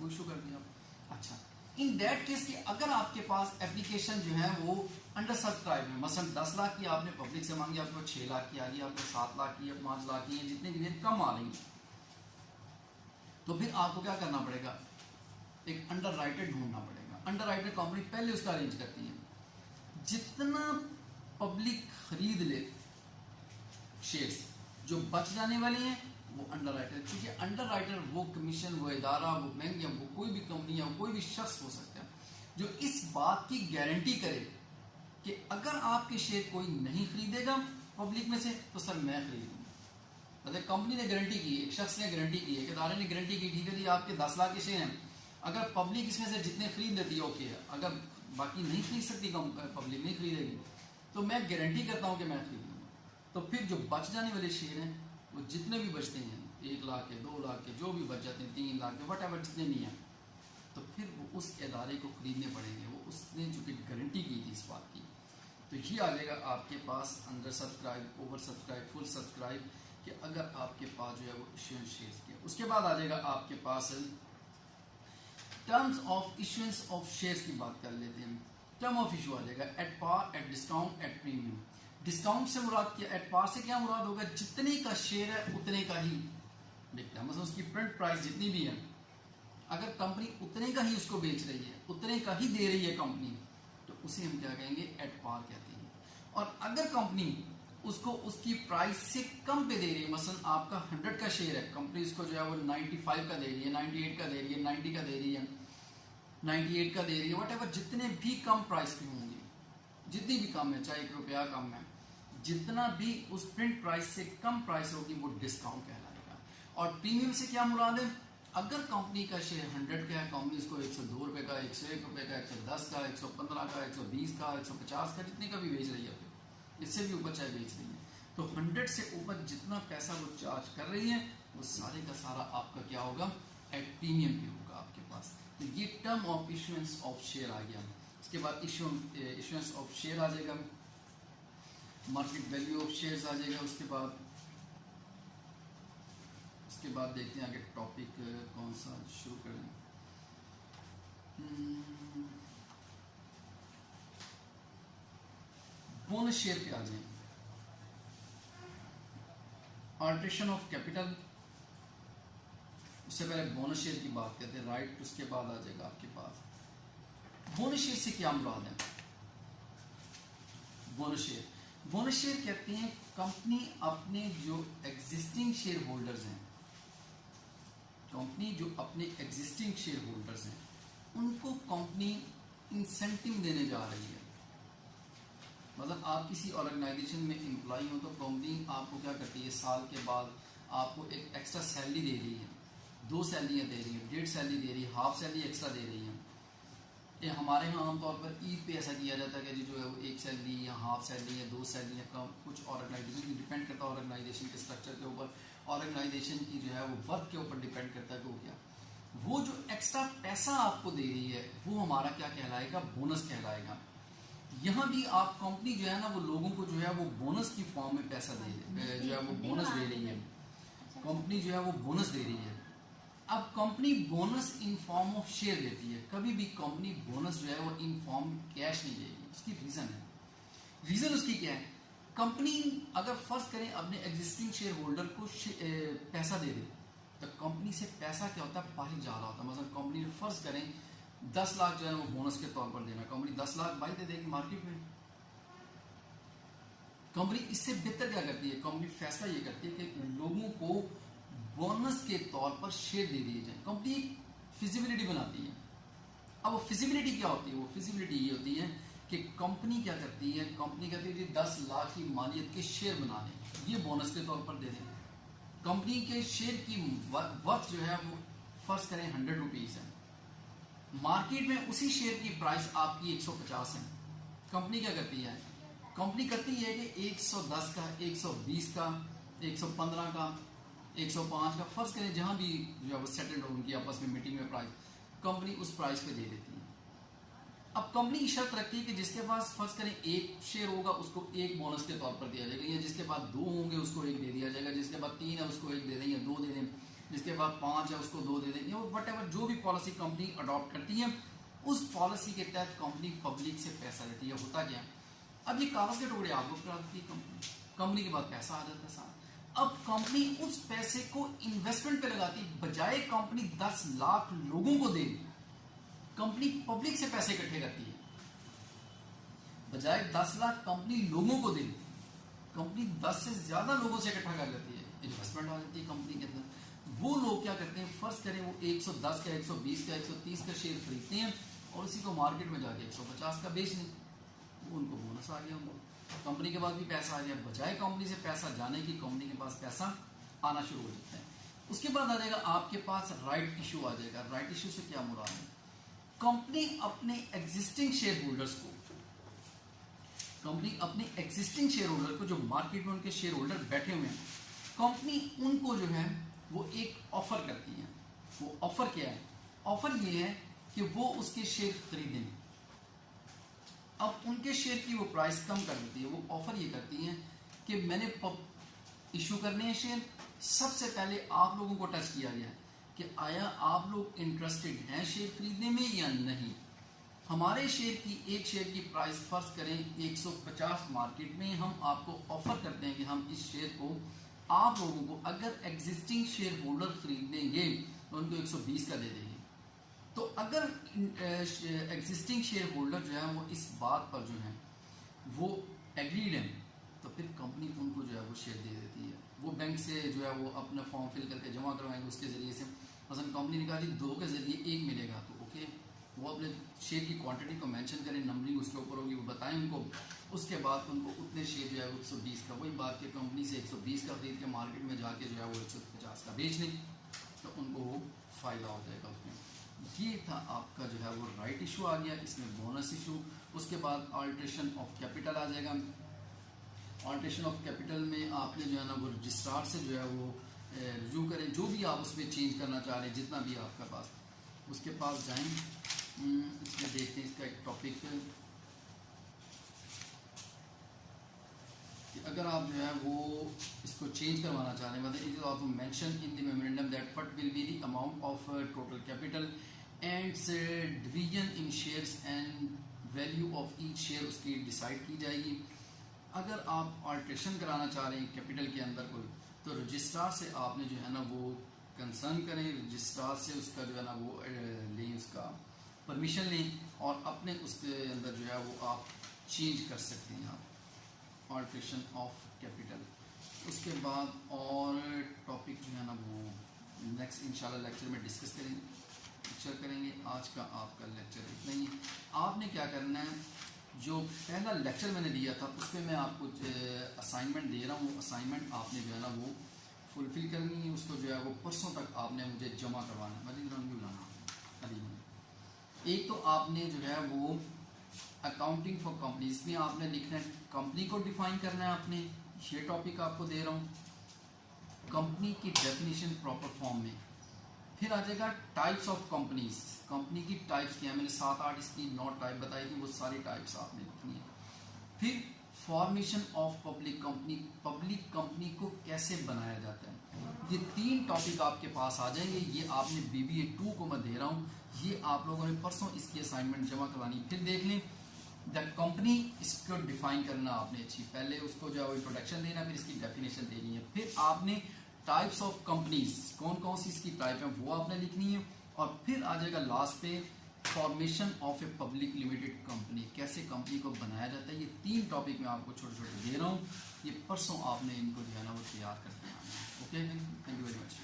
सबको इशू कर दिया। अच्छा, इन दैट केस कि अगर आपके पास एप्लीकेशन जो है वो अंडर सब्सक्राइब है, मसलन 10 लाख की आपने पब्लिक से मांगी, आपको 6 लाख की आ रही है, आपको 7 लाख की, 5 लाख की है, जितने भी कम आ रही है, तो फिर आपको क्या करना पड़ेगा, एक अंडर राइटर ढूंढना पड़ेगा। अंडर राइटर कंपनी पहले उसका अरेंज करती है, जितना पब्लिक खरीद ले शेयर्स, जो बच जाने वाले हैं वो अंडर राइटर, क्योंकि अंडर राइटर वो कमीशन, वो इदारा, वो बैंक या वो कोई भी कंपनी या कोई भी शख्स हो सकता है जो इस बात की गारंटी करे कि अगर आपके शेयर कोई नहीं खरीदेगा पब्लिक में से तो सर मैं खरीदूंगा। मतलब कंपनी ने गारंटी की, एक शख्स ने गारंटी की, एक इदारे ने गारंटी की, ठीक है जी आपके 10 लाख के शेयर हैं, अगर पब्लिक इसमें से जितने खरीद लेती है ओके है, अगर बाकी नहीं खरीद सकती, पब्लिक नहीं खरीदेगी, तो मैं गारंटी करता हूँ कि मैं खरीद लूँगा। तो फिर जो बच जाने वाले शेयर हैं वो जितने भी बचते हैं, 1 लाख के, 2 लाख के, जो भी बच जाते हैं, 3 लाख के, वट एवर जितने नहीं हैं, तो फिर वो उस इदारे को खरीदने पड़ेंगे, वो उसने जो कि गारंटी की थी इस बात की। तो ये आ जाएगा आपके पास under subscribe, over subscribe, full subscribe, कि अगर आपके पास जो है वो इश्यूएंस शेयर्स के। उसके बाद आ जाएगा आपके पास terms of issuance of shares की बात कर लेते हैं। टर्म ऑफ इशू आ जाएगा at par, at discount, at premium. Discount से मुराद क्या, एट पार से क्या मुराद होगा, जितने का शेयर है उतने का ही बिकता है, मतलब उसकी प्रिंट प्राइस जितनी भी है, अगर कंपनी उतने का ही उसको बेच रही है, उतने का ही दे रही है कंपनी, तो उसे हम क्या कहेंगे, एट पार कहते हैं। और अगर कंपनी उसको उसकी प्राइस से कम पे दे रही है, मसलन आपका 100 का शेयर है, कंपनी उसको जो है वो 95 का दे रही है, 98 का दे रही है, 90 का दे रही है, 98 का दे रही है, वट एवर जितने भी कम प्राइस पे होंगे, जितनी भी कम है, चाहे 1 रुपया कम है, जितना भी उस प्रिंट प्राइस से कम प्राइस होगी वो डिस्काउंट कहलाएगा। और प्रीमियम से क्या मुराद है, अगर कंपनी का शेयर 100 का है, कंपनी इसको 102 रुपये का, 101 रुपये का, 110 का, 115 का, 120 का, 150 का, जितने का भी बेच रही है, फिर इससे भी ऊपर चाहे बेच रही है, तो 100 से ऊपर जितना पैसा वो चार्ज कर रही है वो सारे का सारा आपका क्या होगा, एट प्रीमियम पे होगा आपके पास। तो ये term of issuance of share आ गया। उसके बाद इशुएंस ऑफ शेयर आ जाएगा, मार्केट वैल्यू ऑफ शेयर्स आ जाएगा। उसके बाद देखते हैं आगे टॉपिक कौन सा शुरू करें। बोनस शेयर पे आ जाए, ऑल्ट्रेशन ऑफ कैपिटल, उससे पहले बोनस शेयर की बात करते हैं, राइट। उसके बाद आ जाएगा आपके पास बोनस शेयर से क्या मुराद है। बोनस शेयर कहते हैं कंपनी अपने जो एग्जिस्टिंग शेयर होल्डर्स हैं, कंपनी जो अपने एग्जिस्टिंग शेयर होल्डर्स हैं उनको कंपनी इंसेंटिव देने जा रही है। मतलब आप किसी ऑर्गेनाइजेशन में एम्प्लॉय हो तो कंपनी आपको क्या करती है, साल के बाद आपको एक एक्स्ट्रा सैलरी दे रही है, 2 सैलरियाँ दे रही है, 1.5 सैलरी दे रही है, हाफ सैलरी एक्स्ट्रा दे रही है। ये हमारे यहाँ आमतौर पर ईद पे ऐसा किया जाता है कि जो है वो 1 सैलरी या हाफ सैलरी या 2 सैलरी या कम, कुछ ऑर्गेनाइजेशन डिपेंड करता है ऑर्गेनाइजेशन के स्ट्रक्चर के ऊपर, ऑर्गेनाइजेशन की जो है वो वर्क के ऊपर डिपेंड करता है कि वो क्या, वो जो एक्स्ट्रा पैसा आपको दे रही है वो हमारा क्या कहलाएगा, बोनस कहलाएगा। यहाँ भी आप कंपनी जो है ना वो लोगों को जो है वो बोनस की फॉर्म में पैसा जो है वो बोनस दे रही है, कंपनी जो है वो बोनस दे रही है। अब company bonus in form of share देती है, कभी भी कंपनी बोनस जो है वो इन फॉर्म कैश नहीं देगी। उसकी रीजन है, रीजन उसकी क्या है, कंपनी अगर फर्ज करें अपने एग्जिस्टिंग शेयर होल्डर को पैसा दे दे, तो कंपनी से पैसा क्या होता है, बाहर जा रहा होता है। मतलब कंपनी ने फर्ज करें 10 लाख जो है वो बोनस के तौर पर देना, कंपनी 10 लाख बाहर दे देगी मार्केट में। कंपनी इससे बेहतर क्या करती है, कंपनी फैसला ये करती है कि लोगों को बोनस के तौर पर शेयर दे दिए जाए। कंपनी फिजिबिलिटी बनाती है। अब वो फिजिबिलिटी क्या होती है, वो फिजिबिलिटी ये होती है कि कंपनी क्या करती है, कंपनी कहती है 10 लाख की मालियत के शेयर बना लें, ये बोनस के तौर पर दे दें। कंपनी के शेयर की वर्थ जो है वो फर्ज करें 100 रुपीज़ है, मार्केट में उसी शेयर की प्राइस आपकी 150 है। कंपनी क्या करती है, कंपनी करती है कि 110 का, 120 का, 115 का, 105 का, फर्ज करें जहां भी जो है वो सेटल्ड हो उनकी आपस में मीटिंग में प्राइस, कंपनी उस प्राइस पे दे देती है। अब कंपनी शर्त रखती है कि जिसके पास फर्ज करें 1 शेयर होगा उसको 1 बोनस के तौर पर दिया जाएगा, या जिसके पास 2 होंगे उसको 1 दे दिया जाएगा, जिसके पास 3 है उसको 1 दे दें या 2 दे दें, जिसके बाद 5 है उसको 2 दे देंगे, वट एवर जो भी पॉलिसी कंपनी अडॉप्ट करती है उस पॉलिसी के तहत कंपनी पब्लिक से पैसा लेती है। होता क्या, अब ये कागज के टुकड़े आपको करा देती है कंपनी के बाद पैसा आ जाता है सारा। अब कंपनी उस पैसे को इन्वेस्टमेंट पे लगाती, बजाय कंपनी 10 लाख लोगों को दे, कंपनी पब्लिक से पैसे इकट्ठे करती है। बजाय 10 लाख कंपनी लोगों को दे, कंपनी 10 से ज्यादा लोगों से इकट्ठा कर लेती है, इन्वेस्टमेंट आ जाती है कंपनी के अंदर। वो लोग क्या करते हैं, फर्ज करें वो 110 का 120 का 130 का शेयर खरीदते हैं और इसी को मार्केट में जाके 150 का बेच दें, वो उनको बोनस आ गया, उनको कंपनी के पास भी पैसा आ गया। बजाय कंपनी से पैसा जाने की कंपनी के पास पैसा आना शुरू हो जाता है। उसके बाद आ जाएगा आपके पास राइट इशू आ जाएगा। राइट इशू से क्या मुराद है, कंपनी अपने एग्जिस्टिंग शेयर होल्डर्स को, कंपनी अपने एग्जिस्टिंग शेयर होल्डर को, जो मार्केट में उनके शेयर होल्डर बैठे हुए हैं, कंपनी उनको जो है वो एक ऑफर करती है। वो ऑफर क्या है, ऑफर ये है कि वो उसके शेयर खरीदें। अब उनके शेयर की वो प्राइस कम कर देती है। वो ऑफर ये करती है कि मैंने इशू करने हैं शेयर, सबसे पहले आप लोगों को टच किया गया कि आया आप लोग इंटरेस्टेड हैं शेयर खरीदने में या नहीं। हमारे शेयर की, एक शेयर की प्राइस फर्ज करें 150 मार्केट में, हम आपको ऑफर करते हैं कि हम इस शेयर को आप लोगों को, अगर एग्जिस्टिंग शेयर होल्डर खरीदेंगे तो उनको 120 का दे देंगे। तो अगर एग्जिस्टिंग शेयर होल्डर जो है वो इस बात पर जो है वो एग्रीड है, तो फिर कंपनी उनको जो है वो शेयर दे देती है। वो बैंक से जो है वो अपना फॉर्म फिल करके जमा करवाएंगे, उसके ज़रिए से मसलन कंपनी निकाली 2 के ज़रिए 1 मिलेगा, तो ओके, वो अपने शेयर की क्वांटिटी को मेंशन करें, नंबरिंग उसके ऊपर होगी, वो बताएं उनको। उसके बाद उनको उतने शेयर जो है 120 का, वही बात कि कंपनी से 120 का खरीद के मार्केट में जाके जो है वो 150 का बेच लें, तो उनको वो फ़ायदा हो जाएगा उसमें। ये था आपका जो है वो राइट इशू आ गया, इसमें बोनस इशू। उसके बाद अल्ट्रेशन ऑफ कैपिटल आ जाएगा। अल्ट्रेशन ऑफ कैपिटल में आपने जो है ना वो रजिस्ट्रार से जो है वो रिव्यू करें, जो भी आप उसमें चेंज करना चाह रहे हैं, जितना भी आपका पास, उसके पास जाएं। इसमें देखते हैं इसका एक टॉपिक कि अगर आप जो है वो इसको चेंज करवाना चाह रहे हैं, मतलब it is also mention in the memorandum that what will be the amount of total capital and division in shares and value of each share उसकी डिसाइड की जाएगी। अगर आप अल्ट्रेशन कराना चाह रहे हैं कैपिटल के अंदर कोई, तो रजिस्ट्रार से आपने जो है ना वो कंसर्न करें, रजिस्ट्रार से उसका जो है ना वो लें, उसका परमिशन लें और अपने उसके अंदर जो है वो आप चेंज कर सकते हैं आप अल्ट्रेशन ऑफ कैपिटल। उसके बाद और टॉपिक जो है ना वो नेक्स्ट इंशाल्लाह लेक्चर में डिस्कस करेंगे। आज का आपका लेक्चर इतना ही। आपने क्या करना है, जो पहला लेक्चर मैंने दिया था उसमें मैं आपको असाइनमेंट दे रहा हूँ, असाइनमेंट आपने जो है ना वो फुलफिल करनी है। उसको जो है वो परसों तक आपने मुझे जमा करवाना है। मजीद रंग भी बुलाना एक तो आपने जो है वो अकाउंटिंग फॉर कंपनी, इसमें आपने लिखना है कंपनी को डिफाइन करना है आपने, ये टॉपिक आपको दे रहा हूँ, कंपनी की डेफिनेशन प्रॉपर फॉर्म में। फिर आ जाएगा टाइप्स ऑफ कंपनीज, कंपनी की टाइप्स क्या है, मैंने 7-8 इसकी 9 टाइप बताई थी, वो सारी टाइप्स आपने लिखनी है। फिर formation of public company, public company को कैसे बनाया जाता है, ये 3 टॉपिक आपके पास आ जाएंगे। ये आपने BBA 2 को मैं दे रहा हूँ, ये आप लोगों ने परसों इसकी असाइनमेंट जमा करवानी। फिर देख लें द कंपनी, इसको डिफाइन करना आपने अच्छी, पहले उसको जो है इंट्रोडक्शन देना, फिर इसकी डेफिनेशन देनी है। फिर आपने टाइप्स ऑफ कंपनीज, कौन कौन सी इसकी टाइप है वो आपने लिखनी है। और फिर आ जाएगा लास्ट पे formation of a public limited company, कैसे कंपनी को बनाया जाता है। ये 3 टॉपिक मैं आपको छोटे छोटे दे रहा हूँ, ये परसों आपने इनको जो है ना वो तैयार करके आना है। Okay, thank you very much.